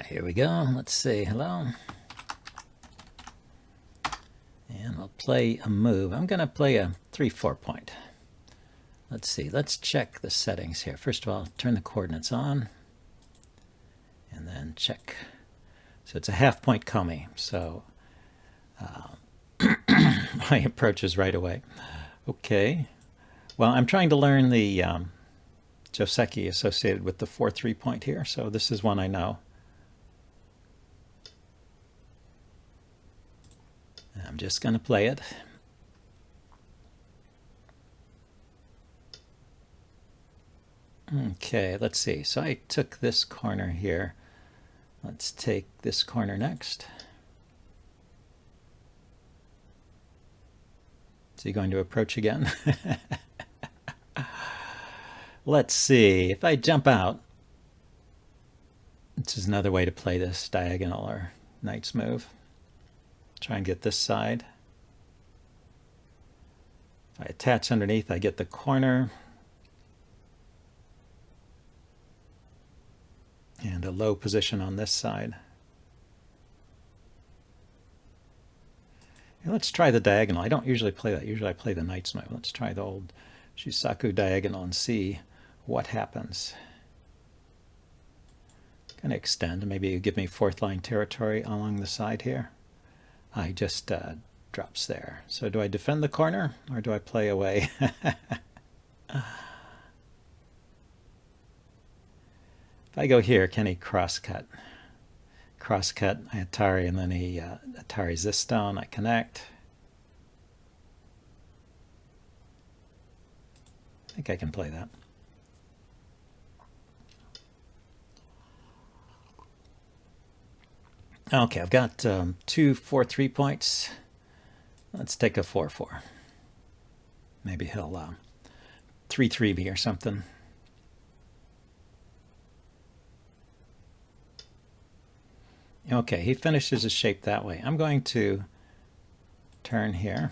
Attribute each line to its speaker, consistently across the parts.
Speaker 1: Here we go. Let's say hello. And I'll play a move. I'm going to play a 3-4 point. Let's see. Let's check the settings here. First of all, turn the coordinates on. And then check. So it's a half point komi. So my approach is right away. Okay. Well, I'm trying to learn the Joseki associated with the 4-3 point here. So this is one I know. I'm just going to play it. Okay, let's see. So I took this corner here. Let's take this corner next. Is he going to approach again? Let's see. If I jump out, this is another way to play this diagonal or knight's move. Try and get this side. If I attach underneath, I get the corner. And a low position on this side. And let's try the diagonal. I don't usually play that. Usually I play the knight's move. Let's try the old Shusaku diagonal and see what happens. Going to extend. Maybe you give me fourth line territory along the side here. I just drops there. So do I defend the corner or do I play away? If I go here, can he cross-cut? Cross-cut, I Atari, and then he Atari's this stone. I connect. I think I can play that. Okay, I've got 2 4-3 points. Let's take a 4-4. Maybe he'll 3-3 me or something. Okay, he finishes his shape that way. I'm going to turn here.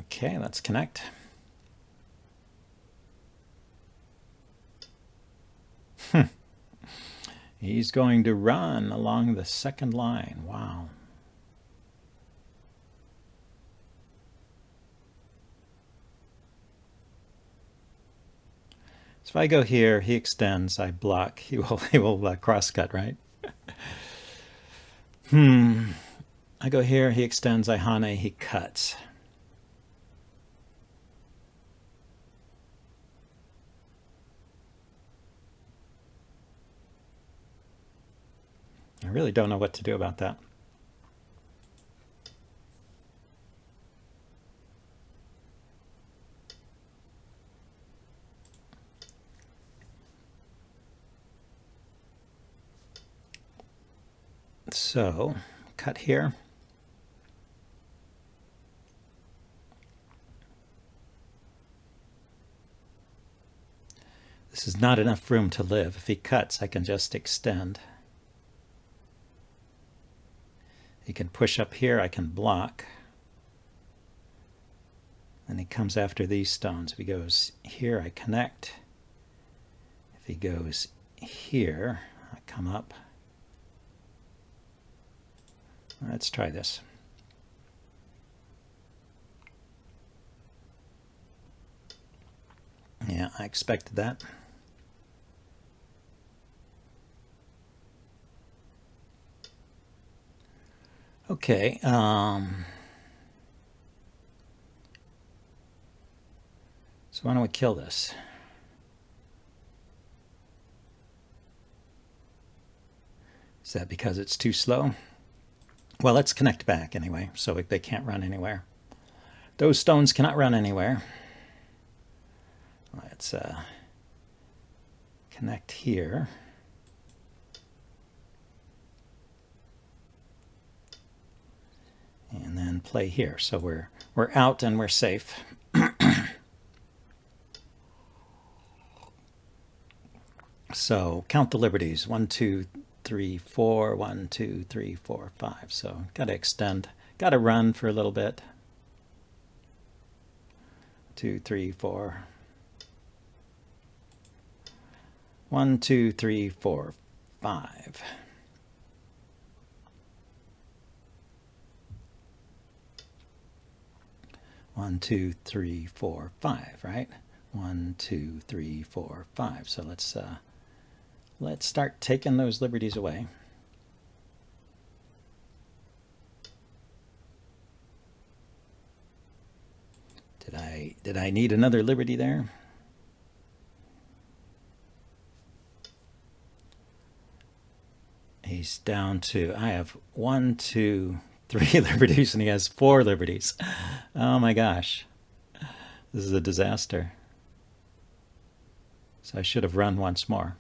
Speaker 1: Okay, let's connect. He's going to run along the second line. Wow. So if I go here, he extends, I block. He will cross-cut, right? I go here, he extends, I hane, he cuts. I really don't know what to do about that. So, cut here. This is not enough room to live. If he cuts, I can just extend. He can push up here, I can block. Then he comes after these stones. If he goes here, I connect. If he goes here, I come up. Let's try this. Yeah, I expected that. Okay. So why don't we kill this? Is that because it's too slow? Well, let's connect back anyway, so they can't run anywhere. Those stones cannot run anywhere. Let's connect here. And then play here. So we're out and we're safe. So count the liberties. 1, 2, 3, 4. 1, 2, 3, 4, 5. So got to extend. Got to run for a little bit. 2, 3, 4. 1, 2, 3, 4, 5. One, 2, 3, 4, 5, right? 1, 2, 3, 4, 5. So let's start taking those liberties away. Did I need another liberty there? He's down to, I have 1, 2, 3 liberties, and he has 4 liberties. Oh my gosh. This is a disaster. So I should have run once more.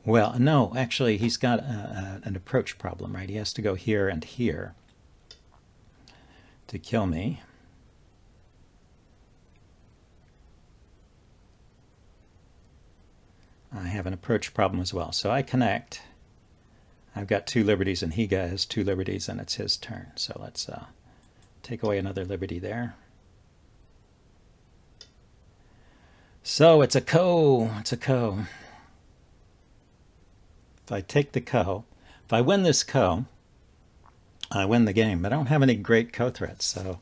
Speaker 1: Well, no, actually, he's got an approach problem, right? He has to go here and here to kill me. I have an approach problem as well. So I connect. I've got 2 liberties, and he has 2 liberties, and it's his turn. So let's take away another liberty there. So it's a ko. It's a ko. If I take the ko, if I win this ko, I win the game. But I don't have any great ko threats, so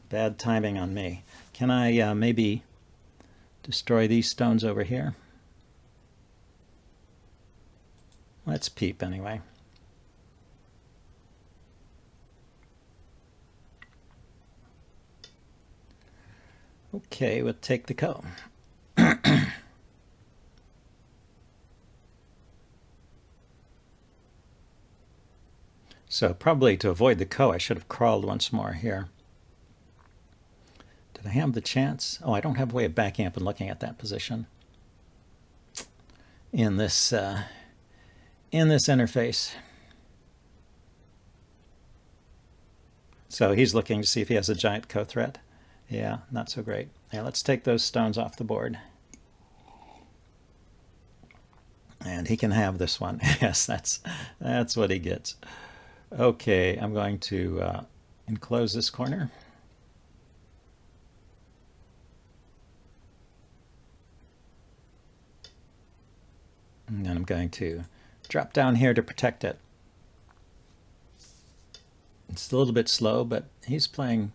Speaker 1: bad timing on me. Can I maybe destroy these stones over here? Let's peep anyway. Okay, we'll take the ko. So probably to avoid the ko, I should have crawled once more here. Did I have the chance? Oh, I don't have a way of backing up and looking at that position in this interface. So he's looking to see if he has a giant ko threat. Yeah, not so great. Yeah, let's take those stones off the board. And he can have this one. Yes, that's what he gets. Okay, I'm going to enclose this corner. And then I'm going to drop down here to protect it. It's a little bit slow, but he's playing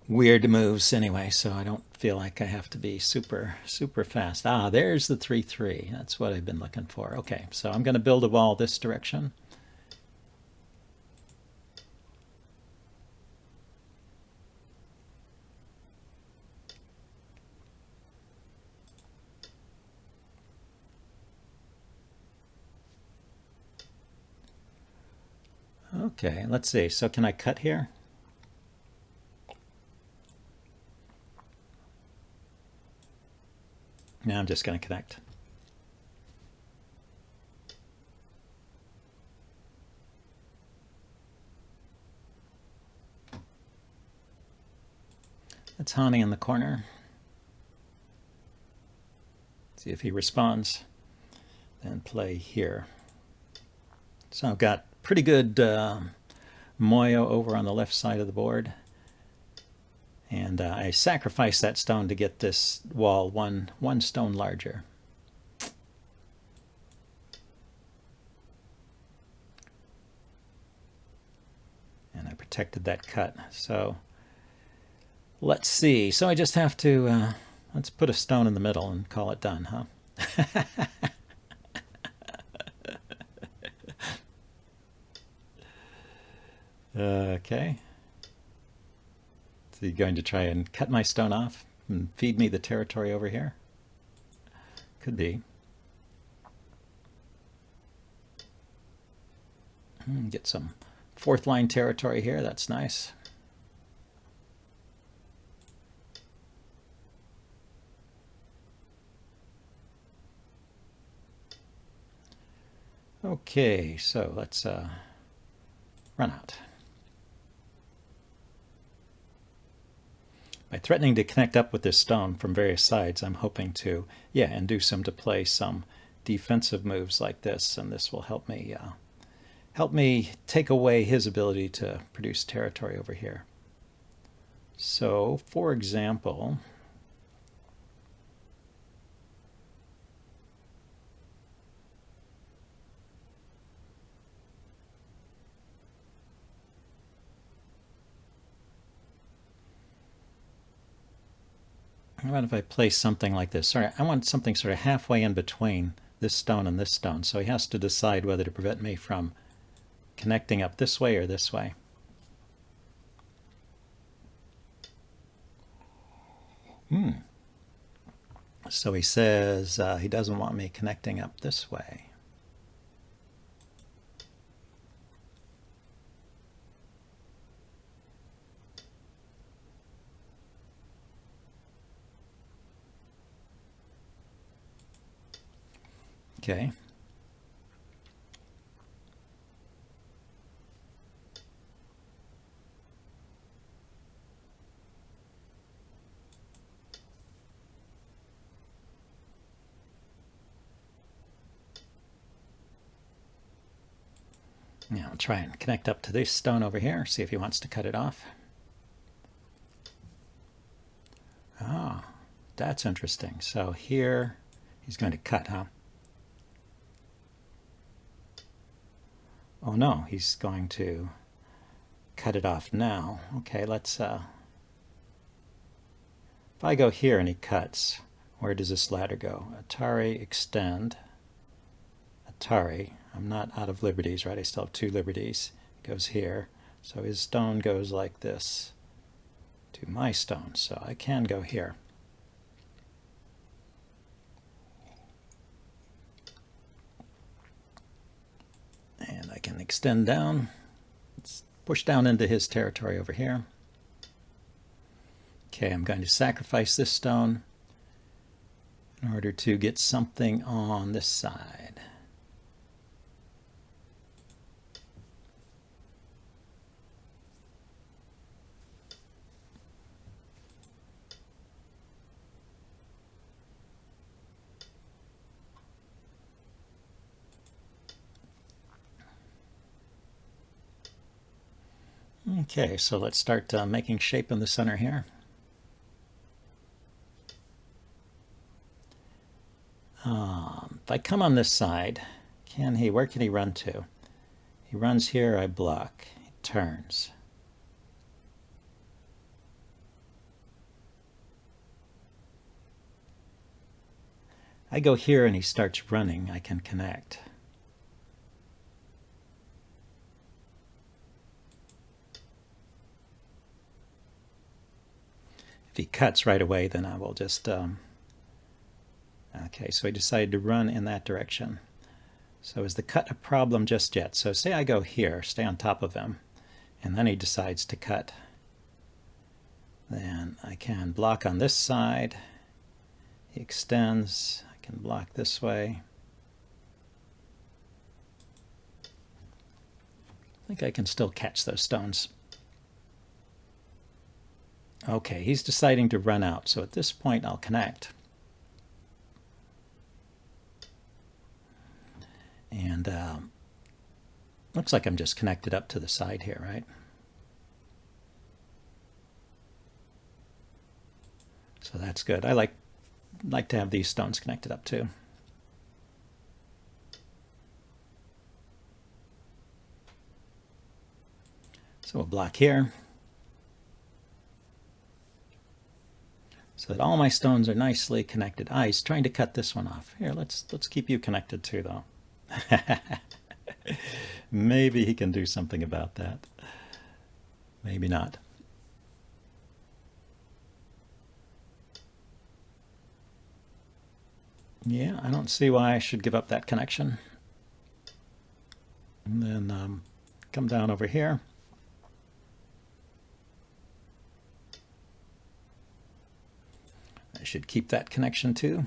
Speaker 1: weird moves anyway, so I don't feel like I have to be super fast. Ah, there's the 3-3. That's what I've been looking for. Okay, so I'm going to build a wall this direction. Okay, let's see. So can I cut here? Now I'm just going to connect. That's Hani in the corner. See if he responds. Then play here. So I've got pretty good moyo over on the left side of the board. And I sacrificed that stone to get this wall one stone larger. And I protected that cut. So let's see. So I just have to, let's put a stone in the middle and call it done, huh? Okay. So you're going to try and cut my stone off and feed me the territory over here? Could be. Get some 4th line territory here. That's nice. Okay, so let's run out. By threatening to connect up with this stone from various sides, I'm hoping to, yeah, induce him to play some defensive moves like this, and this will help me take away his ability to produce territory over here. So, for example, how about if I place something like this? Sorry, I want something sort of halfway in between this stone and this stone. So he has to decide whether to prevent me from connecting up this way or this way. So he says he doesn't want me connecting up this way. Okay. Now I'll try and connect up to this stone over here, see if he wants to cut it off. Ah, that's interesting. So here he's going to cut, huh? Oh no, he's going to cut it off now. Okay, let's if I go here and he cuts, where does this ladder go? Atari, extend. Atari, I'm not out of liberties, right? I still have 2 liberties. It goes here. So his stone goes like this to my stone. So I can go here. And I can extend down. Let's push down into his territory over here. Okay, I'm going to sacrifice this stone in order to get something on this side. Okay, so let's start making shape in the center here. If I come on this side, where can he run to? He runs here, I block. He turns. I go here and he starts running, I can connect. If he cuts right away, then I will just okay, so he decided to run in that direction. So is the cut a problem just yet? So say I go here, stay on top of him, and then he decides to cut. Then I can block on this side. He extends. I can block this way. I think I can still catch those stones. Okay, he's deciding to run out. So at this point, I'll connect. And looks like I'm just connected up to the side here, right? So that's good. I like to have these stones connected up too. So we'll block here, so that all my stones are nicely connected. He's trying to cut this one off. Here, let's keep you connected too, though. Maybe he can do something about that. Maybe not. Yeah, I don't see why I should give up that connection. And then come down over here. I should keep that connection too.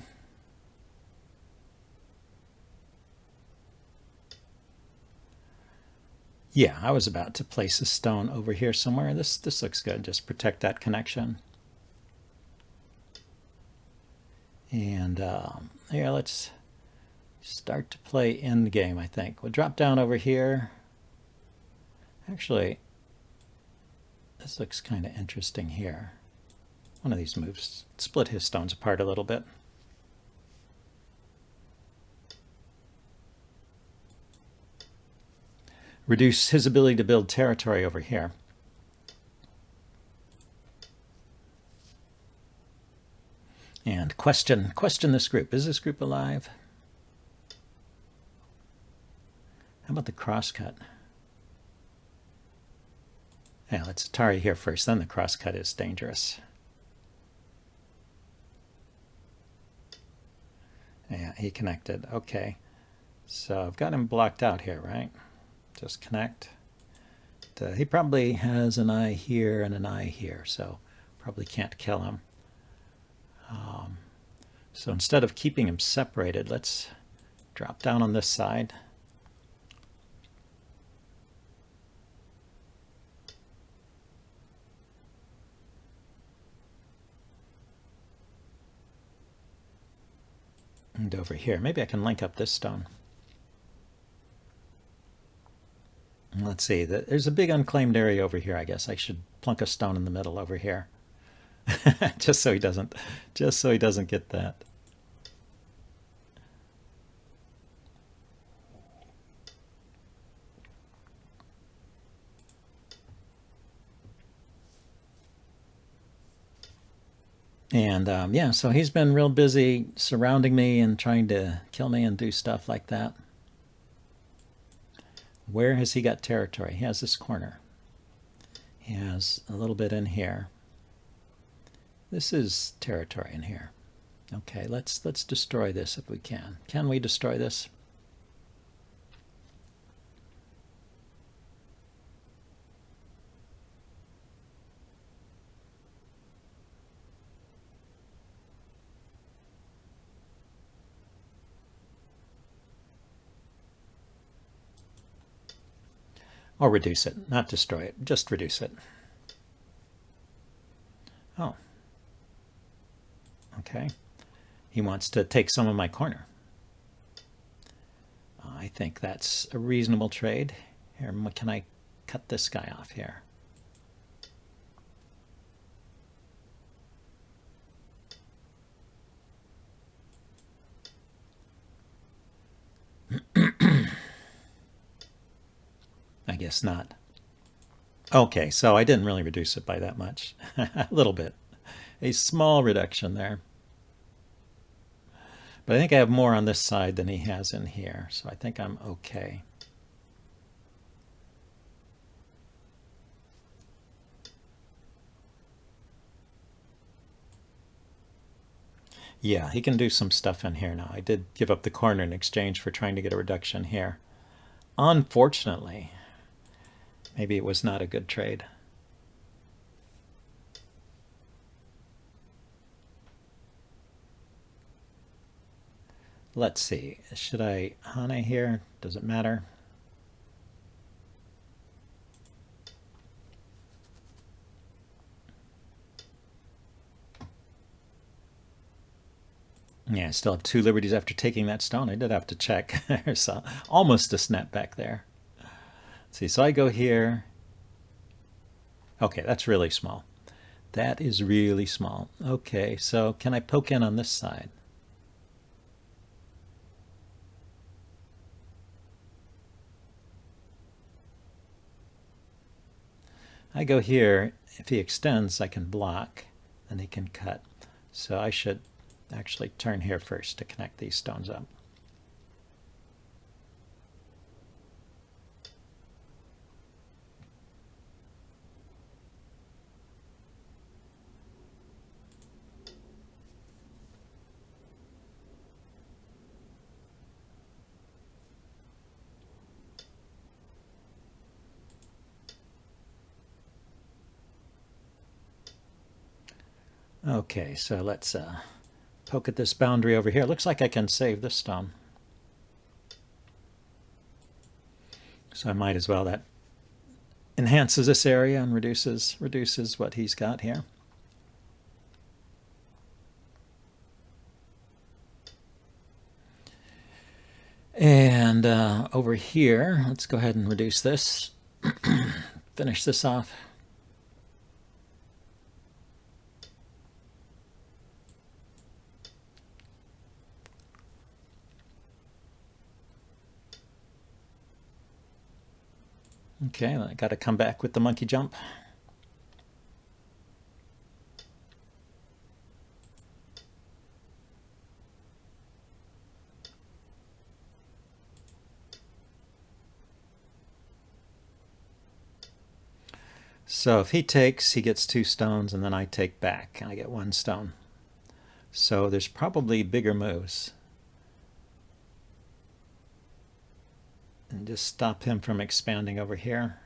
Speaker 1: Yeah, I was about to place a stone over here somewhere. This looks good. Just protect that connection. And yeah, let's start to play end game, I think. We'll drop down over here. Actually, this looks kind of interesting here. One of these moves split his stones apart a little bit. Reduce his ability to build territory over here. And question this group. Is this group alive? How about the crosscut? Yeah, let's Atari here first, then the crosscut is dangerous. Yeah, he connected. Okay. So I've got him blocked out here, right? Just connect. He probably has an eye here and an eye here, so probably can't kill him. So instead of keeping him separated, let's drop down on this side. And over here, maybe I can link up this stone. Let's see, there's a big unclaimed area over here, I guess. I should plunk a stone in the middle over here. just so he doesn't get that. And yeah, so he's been real busy surrounding me and trying to kill me and do stuff like that. Where has he got territory? He has this corner. He has a little bit in here. This is territory in here. Okay, let's destroy this if we can. Can we destroy this? Or reduce it, not destroy it, just reduce it. Oh. Okay. He wants to take some of my corner. I think that's a reasonable trade. Here, can I cut this guy off here? I guess not. Okay, so I didn't really reduce it by that much. A little bit. A small reduction there. But I think I have more on this side than he has in here, so I think I'm okay. Yeah, he can do some stuff in here now. I did give up the corner in exchange for trying to get a reduction here. Unfortunately, maybe it was not a good trade. Let's see. Should I Hane here? Does it matter? Yeah, I still have 2 liberties after taking that stone. I did have to check. There's almost a snapback there. Let's see, so I go here. Okay, that's really small. That is really small. Okay, so can I poke in on this side? I go here. If he extends, I can block, and he can cut. So I should actually turn here first to connect these stones up. Okay, so let's poke at this boundary over here. Looks like I can save this stone. So I might as well. That enhances this area and reduces what he's got here. And over here, let's go ahead and reduce this. Finish this off. Okay, I got to come back with the monkey jump. So if he takes, he gets 2 stones, and then I take back. I get 1 stone. So there's probably bigger moves. And just stop him from expanding over here.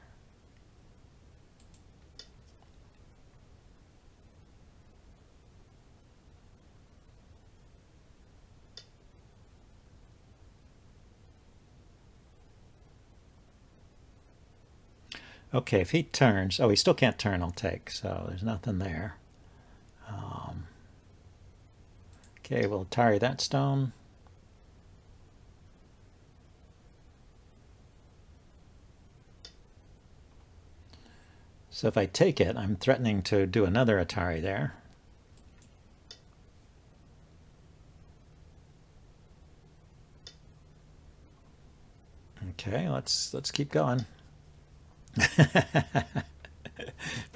Speaker 1: Okay, if he turns, oh, he still can't turn, I'll take, so there's nothing there. Okay, we'll tarry that stone. So if I take it, I'm threatening to do another Atari there. Okay, let's keep going. If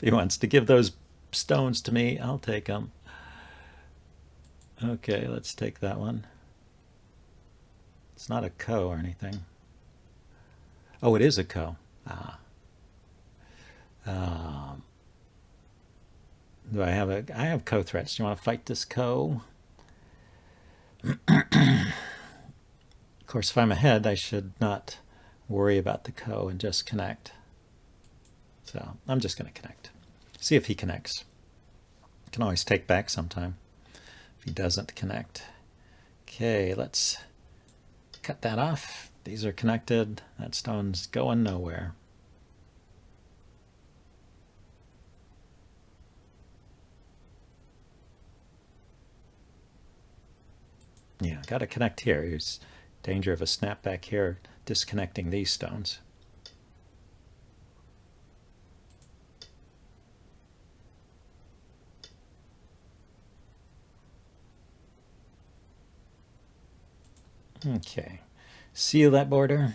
Speaker 1: he wants to give those stones to me, I'll take them. Okay, let's take that one. It's not a ko or anything. Oh, it is a ko. Do I have I have ko threats. Do you want to fight this ko? Of course, if I'm ahead, I should not worry about the ko and just connect. So I'm just going to connect. See if he connects. I can always take back sometime if he doesn't connect. Okay, let's cut that off. These are connected. That stone's going nowhere. Yeah, got to connect here. There's danger of a snapback here, disconnecting these stones. Okay, seal that border.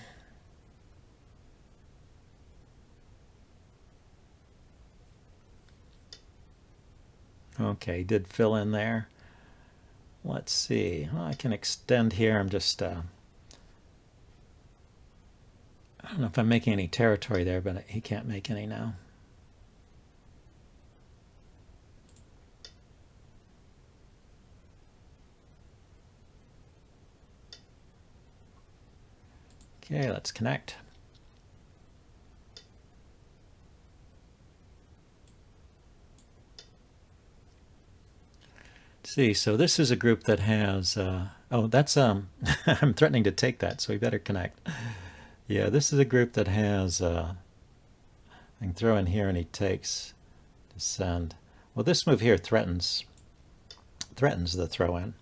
Speaker 1: Okay, did fill in there. Let's see. Well, I can extend here. I'm just, I don't know if I'm making any territory there, but he can't make any now. Okay, let's connect. See, so this is a group that has, oh, that's, I'm threatening to take that, so we better connect. Yeah, this is a group that has, I can throw in here and he takes, descend. Well, this move here threatens the throw in.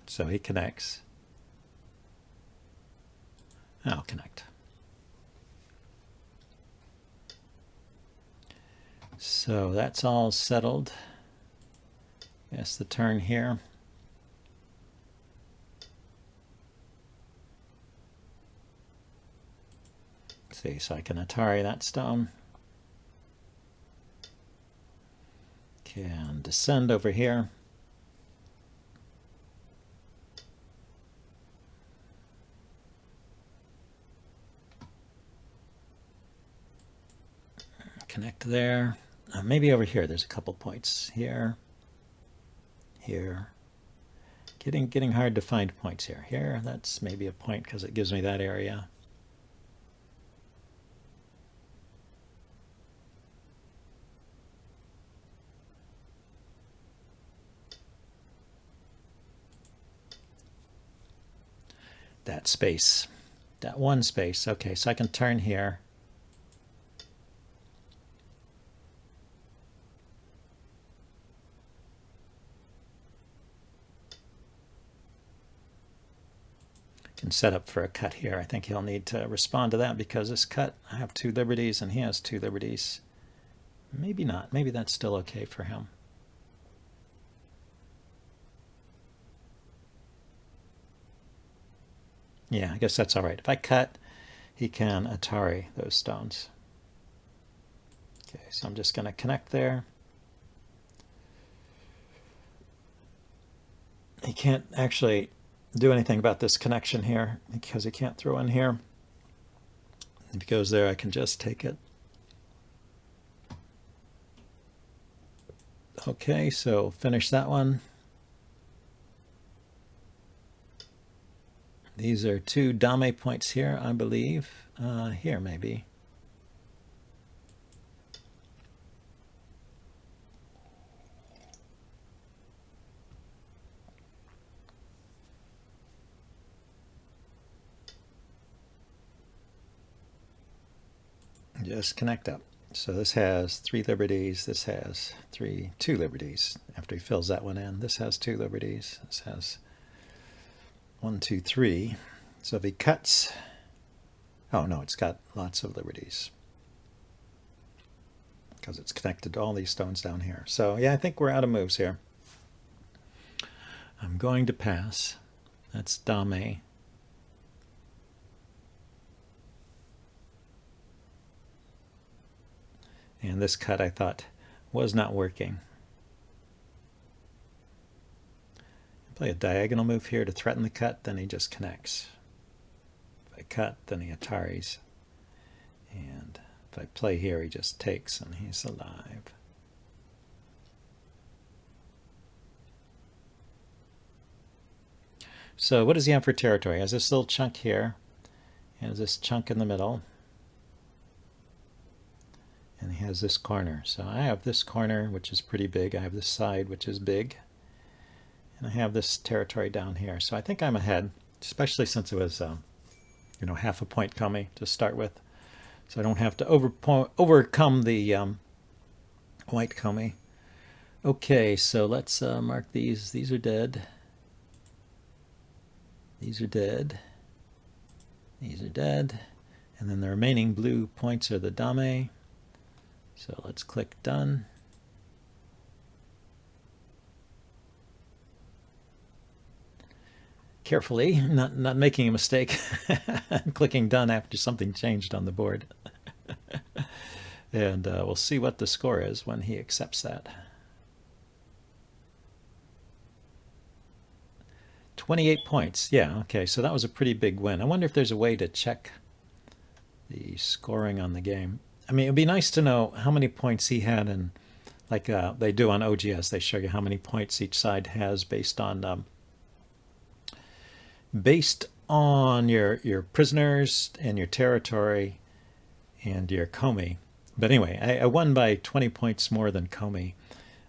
Speaker 1: So he connects. I'll connect. So that's all settled. Yes, the turn here. Let's see, so I can Atari that stone. Can descend over here. Connect there. Maybe over here. There's a couple points here. Here. Getting hard to find points here. Here, that's maybe a point because it gives me that area. That space. That one space. Okay, so I can turn here. can set up for a cut here. I think he'll need to respond to that because this cut, I have 2 liberties and he has 2 liberties. Maybe not. Maybe that's still okay for him. Yeah, I guess that's all right. If I cut, he can Atari those stones. Okay, so I'm just going to connect there. He can't actually do anything about this connection here because he can't throw in here. If he goes there, I can just take it. Okay, so finish that one. These are 2 dame points here, I believe. Here, maybe. Just connect up. So this has 3 liberties. This has 2 liberties. After he fills that one in, this has 2 liberties. This has 1, 2, 3. So if he cuts, oh no, it's got lots of liberties because it's connected to all these stones down here. So yeah, I think we're out of moves here. I'm going to pass. That's dame. And this cut I thought was not working. Play a diagonal move here to threaten the cut, then he just connects. If I cut, then he Ataris. And if I play here, he just takes and he's alive. So what does he have for territory? He has this little chunk here. He has this chunk in the middle. And he has this corner. So I have this corner, which is pretty big. I have this side, which is big. And I have this territory down here. So I think I'm ahead, especially since it was, you know, half a point coming to start with. So I don't have to overcome the white comey. Okay, so let's mark these. These are dead. These are dead. These are dead. And then the remaining blue points are the dame. So let's click done. Carefully, not making a mistake. Clicking done after something changed on the board. And we'll see what the score is when he accepts that. 28 points. Yeah, okay, so that was a pretty big win. I wonder if there's a way to check the scoring on the game. I mean, it'd be nice to know how many points he had, and like they do on OGS, they show you how many points each side has based on your prisoners and your territory and your comey. But anyway, I won by 20 points more than comey.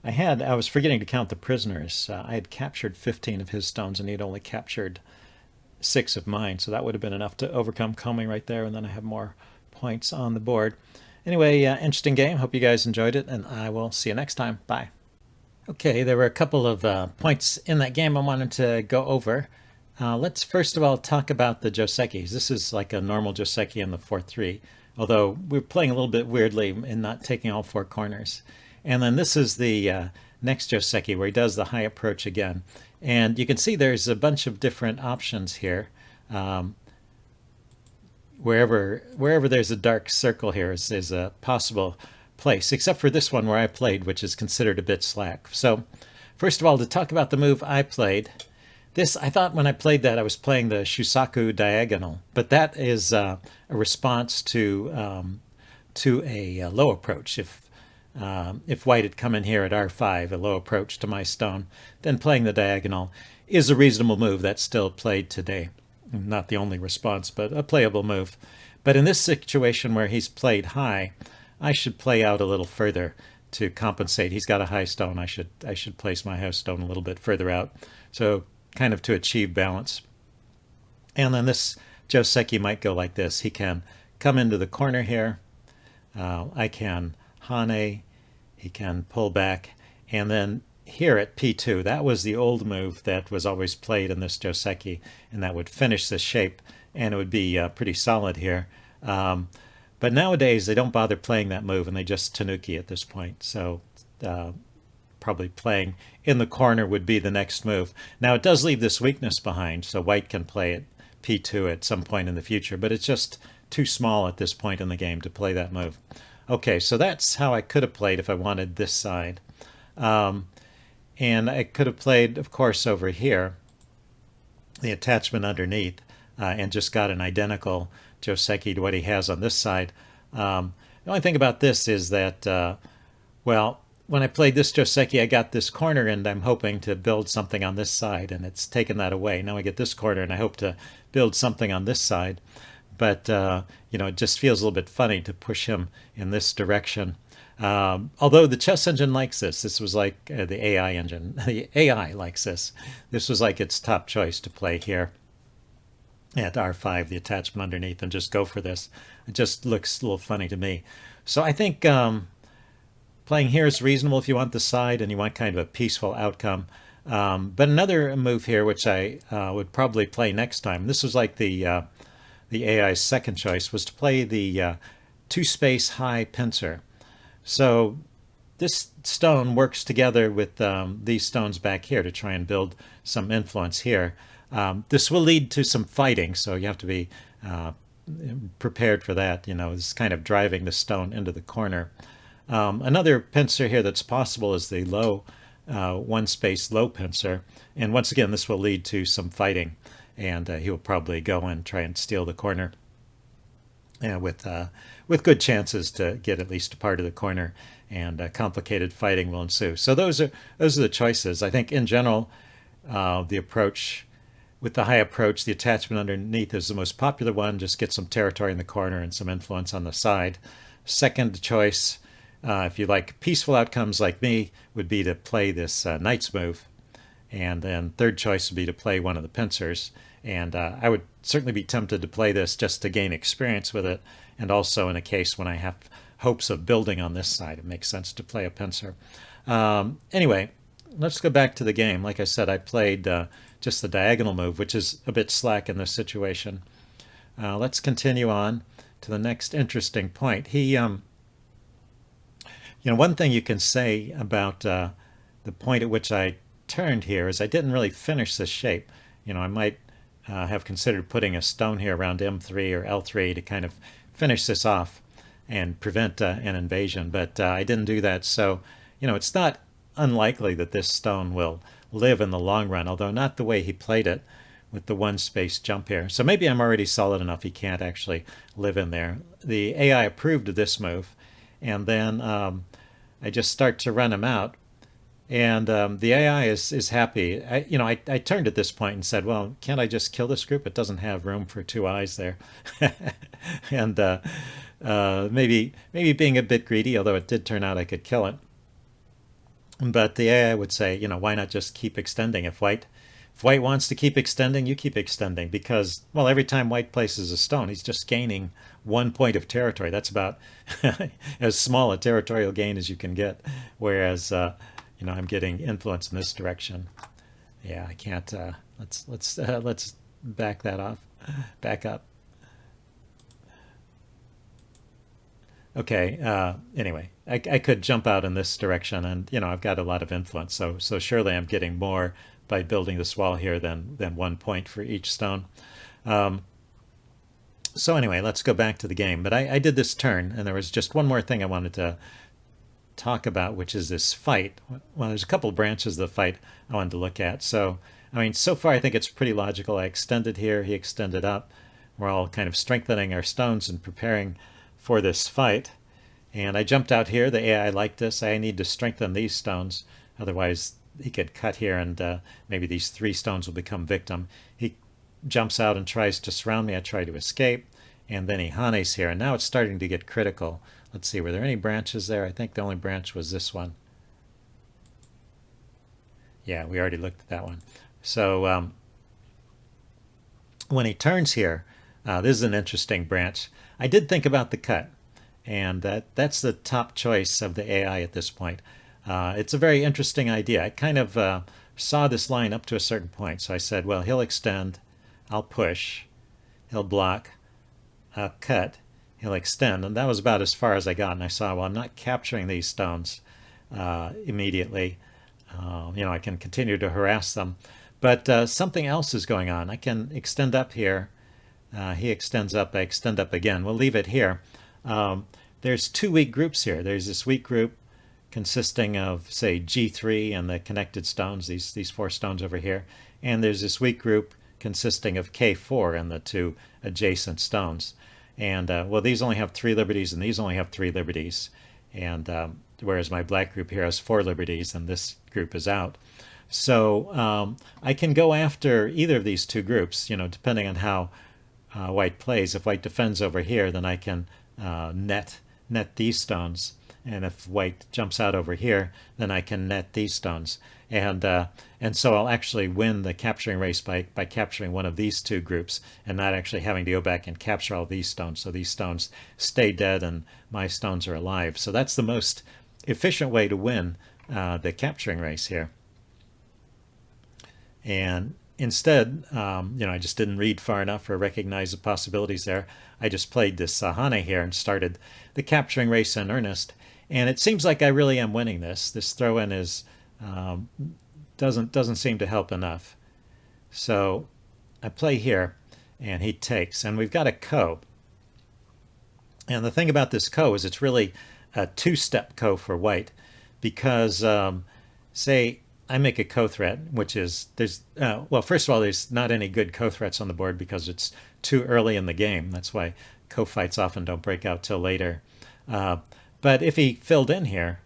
Speaker 1: I was forgetting to count the prisoners. I had captured 15 of his stones, and he'd only captured 6 of mine, so that would have been enough to overcome comey right there, and then I have more points on the board. Anyway, interesting game. Hope you guys enjoyed it, and I will see you next time. Bye. Okay, there were a couple of points in that game I wanted to go over. Let's first of all talk about the Josekis. This is like a normal Joseki in the 4-3, although we're playing a little bit weirdly in not taking all 4 corners. And then this is the next Joseki where he does the high approach again. And you can see there's a bunch of different options here. Wherever there's a dark circle here is a possible place, except for this one where I played, which is considered a bit slack. So first of all, to talk about the move I played, this, I thought when I played that I was playing the Shusaku diagonal, but that is a response to a low approach. If white had come in here at R5, a low approach to my stone, then playing the diagonal is a reasonable move that's still played today. Not the only response, but a playable move. But in this situation where he's played high, I should play out a little further to compensate. He's got a high stone. I should place my high stone a little bit further out, so kind of to achieve balance. And then this Joseki might go like this. He can come into the corner here. I can Hane. He can pull back, and then here at P2. That was the old move that was always played in this Joseki, and that would finish this shape, and it would be pretty solid here. But nowadays, they don't bother playing that move, and they just tanuki at this point. So probably playing in the corner would be the next move. Now, it does leave this weakness behind, so white can play at P2 at some point in the future, but it's just too small at this point in the game to play that move. Okay, so that's how I could have played if I wanted this side. And I could have played, of course, over here, the attachment underneath, and just got an identical Joseki to what he has on this side. The only thing about this is that, well, when I played this Joseki, I got this corner, and I'm hoping to build something on this side, and it's taken that away. Now I get this corner, and I hope to build something on this side. But, it just feels a little bit funny to push him in this direction. Although the chess engine likes this. This was like the AI engine. The AI likes this. This was like its top choice to play here at R5, the attachment underneath, and just go for this. It just looks a little funny to me. So I think playing here is reasonable if you want the side and you want kind of a peaceful outcome. But another move here, which I would probably play next time, this was like the AI's second choice, was to play the two-space high pincer. So this stone works together with these stones back here to try and build some influence here. This will lead to some fighting, so you have to be prepared for that. It's kind of driving the stone into the corner. Another pincer here that's possible is the low one-space low pincer, and once again this will lead to some fighting, and he will probably go and try and steal the corner. With good chances to get at least a part of the corner, and complicated fighting will ensue. So those are the choices. I think in general, the approach with the high approach, the attachment underneath is the most popular one. Just get some territory in the corner and some influence on the side. Second choice, if you like peaceful outcomes like me, would be to play this knight's move, and then third choice would be to play one of the pincers. And I would certainly be tempted to play this just to gain experience with it, and also in a case when I have hopes of building on this side, it makes sense to play a pincer. Anyway, let's go back to the game. Like I said, I played just the diagonal move, which is a bit slack in this situation. Let's continue on to the next interesting point. One thing you can say about the point at which I turned here is I didn't really finish this shape. I might have considered putting a stone here around M3 or L3 to kind of finish this off and prevent an invasion, but I didn't do that. So, it's not unlikely that this stone will live in the long run, although not the way he played it with the one space jump here. So maybe I'm already solid enough he can't actually live in there. The AI approved of this move, and then I just start to run him out. And the AI is happy. I turned at this point and said, well, can't I just kill this group? It doesn't have room for two eyes there. And maybe being a bit greedy, although it did turn out I could kill it. But the AI would say, why not just keep extending? If white wants to keep extending, you keep extending, because, well, every time white places a stone, he's just gaining 1 point of territory. That's about as small a territorial gain as you can get. Whereas I'm getting influence in this direction. Yeah, I can't. Let's back that off. Back up. Okay. Anyway, I could jump out in this direction, and I've got a lot of influence. So surely I'm getting more by building this wall here than 1 point for each stone. So anyway, let's go back to the game. But I did this turn, and there was just one more thing I wanted to talk about, which is this fight. Well, there's a couple of branches of the fight I wanted to look at. So, so far I think it's pretty logical. I extended here, he extended up. We're all kind of strengthening our stones and preparing for this fight. And I jumped out here. The AI liked this. I need to strengthen these stones. Otherwise, he could cut here, and maybe these 3 stones will become victim. He jumps out and tries to surround me. I try to escape. And then he hanes here. And now it's starting to get critical. Let's see, were there any branches there? I think the only branch was this one. Yeah, we already looked at that one. So when he turns here, this is an interesting branch. I did think about the cut, and that's the top choice of the AI at this point. It's a very interesting idea. I kind of saw this line up to a certain point, so I said, well, he'll extend, I'll push, he'll block, I'll cut, he'll extend, and that was about as far as I got. And I saw, well, I'm not capturing these stones immediately. I can continue to harass them, but something else is going on. I can extend up here. He extends up, I extend up again. We'll leave it here. There's two weak groups here. There's this weak group consisting of, say, G3 and the connected stones, these four stones over here. And there's this weak group consisting of K4 and the two adjacent stones. And, well, these only have 3 liberties and these only have 3 liberties. And whereas my black group here has 4 liberties and this group is out. So I can go after either of these two groups, depending on how white plays. If white defends over here, then I can net these stones. And if white jumps out over here, then I can net these stones. And so I'll actually win the capturing race by capturing one of these two groups and not actually having to go back and capture all these stones. So these stones stay dead and my stones are alive. So that's the most efficient way to win the capturing race here. And instead, I just didn't read far enough or recognize the possibilities there. I just played this Hane here and started the capturing race in earnest. And it seems like I really am winning this. This throw-in is doesn't seem to help enough. So I play here, and he takes, and we've got a ko. And the thing about this ko is it's really a two-step ko for white, because say I make a ko threat, which is well, first of all, there's not any good ko threats on the board because it's too early in the game. That's why ko fights often don't break out till later. But if he filled in here,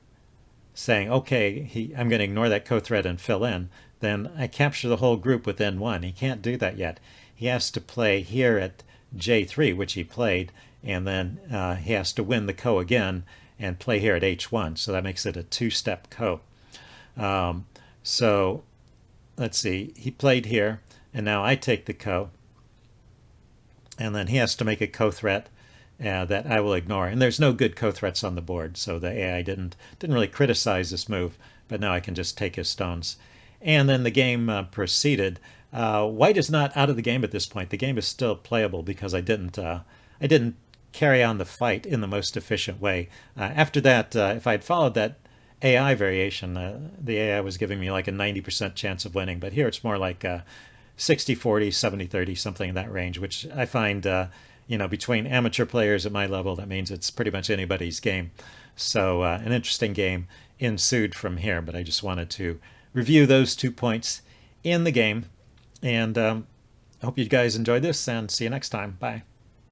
Speaker 1: saying, okay, I'm going to ignore that ko threat and fill in, then I capture the whole group with N1. He can't do that yet. He has to play here at J3, which he played, and then he has to win the ko again and play here at H1. So that makes it a two-step ko. So let's see, he played here, and now I take the ko, and then he has to make a ko threat that I will ignore. And there's no good ko threats on the board, so the AI didn't really criticize this move, but now I can just take his stones. And then the game proceeded. White is not out of the game at this point. The game is still playable because I didn't carry on the fight in the most efficient way. After that, if I'd followed that AI variation, the AI was giving me like a 90% chance of winning, but here it's more like 60-40, 70-30, something in that range, which I find between amateur players at my level, that means it's pretty much anybody's game. So an interesting game ensued from here, but I just wanted to review those 2 points in the game. And I hope you guys enjoyed this, and see you next time. Bye.